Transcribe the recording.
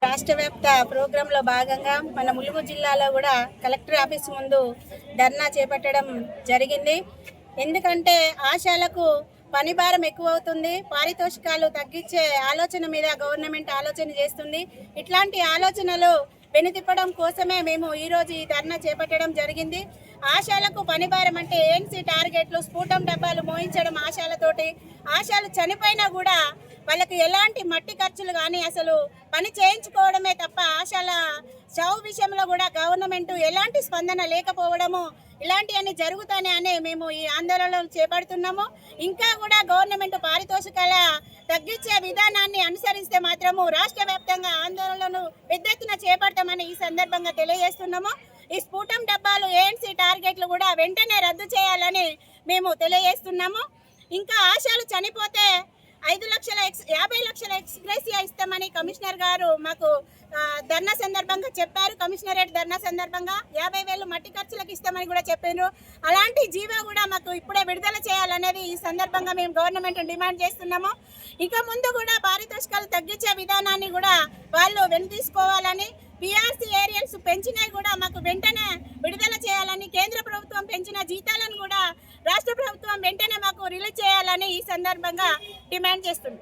రాష్ట్ర వ్యాప్త ప్రోగ్రాంలో భాగంగా మన ములుగు జిల్లాలో కూడా కలెక్టర్ ఆఫీస్ ముందు ధర్నా చేపట్టడం జరిగింది. ఎందుకంటే ఆశాలకు పని భారం ఎక్కువ అవుతుంది, పారితోషికాలు తగ్గించే ఆలోచన మీద గవర్నమెంట్ ఆలోచన చేస్తుంది. ఇట్లాంటి ఆలోచనలు వెనుతిప్పడం కోసమే మేము ఈరోజు ఈ ధర్నా చేపట్టడం జరిగింది. ఆశాలకు పని భారం అంటే ఏఎన్సీ టార్గెట్లు, స్ఫూటం డబ్బాలు మోయించడం ఆశాలతోటి. ఆశాలు చనిపోయినా కూడా వాళ్ళకి ఎలాంటి మట్టి ఖర్చులు కానీ అసలు పని చేయించుకోవడమే తప్ప ఆశాల చావు విషయంలో కూడా గవర్నమెంట్ ఎలాంటి స్పందన లేకపోవడము ఇలాంటివన్నీ జరుగుతాయని మేము ఈ ఆందోళనలు చేపడుతున్నాము. ఇంకా కూడా గవర్నమెంట్ పారితోషికాల తగ్గించే విధానాన్ని అనుసరిస్తే మాత్రము రాష్ట్ర వ్యాప్తంగా ఆందోళనలు పెద్ద ఎత్తున చేపడతామని ఈ సందర్భంగా తెలియజేస్తున్నాము. ఈ స్ఫూటం డబ్బాలు, ఏఎన్సీ టార్గెట్లు కూడా వెంటనే రద్దు చేయాలని మేము తెలియజేస్తున్నాము. ఇంకా ఆశాలు చనిపోతే 50 లక్షల ఎక్స్గ్రేసియా ఇస్తామని కమిషనర్ గారు మాకు ధర్నా సందర్భంగా చెప్పారు. కమిషనరేట్ ధర్నా సందర్భంగా 50,000 మట్టి ఖర్చులకు ఇస్తామని కూడా చెప్పారు. అలాంటి జీవో కూడా మాకు ఇప్పుడే విడుదల చేయాలనేది ఈ సందర్భంగా మేము గవర్నమెంట్ డిమాండ్ చేస్తున్నాము. ఇక ముందు కూడా పారితోషికాలు తగ్గించే విధానాన్ని కూడా వాళ్ళు వెనుతీసుకోవాలని, పిఆర్సీ ఏరియల్స్ పెంచినవి కూడా మాకు వెంటనే విడుదల చేయాలని, కేంద్ర ప్రభుత్వం పెంచిన జీతాలను కూడా రాష్ట్ర ప్రభుత్వం వెంటనే మాకు రిలీజ్ చేయాలని ఈ సందర్భంగా డిమాండ్ చేస్తుంది.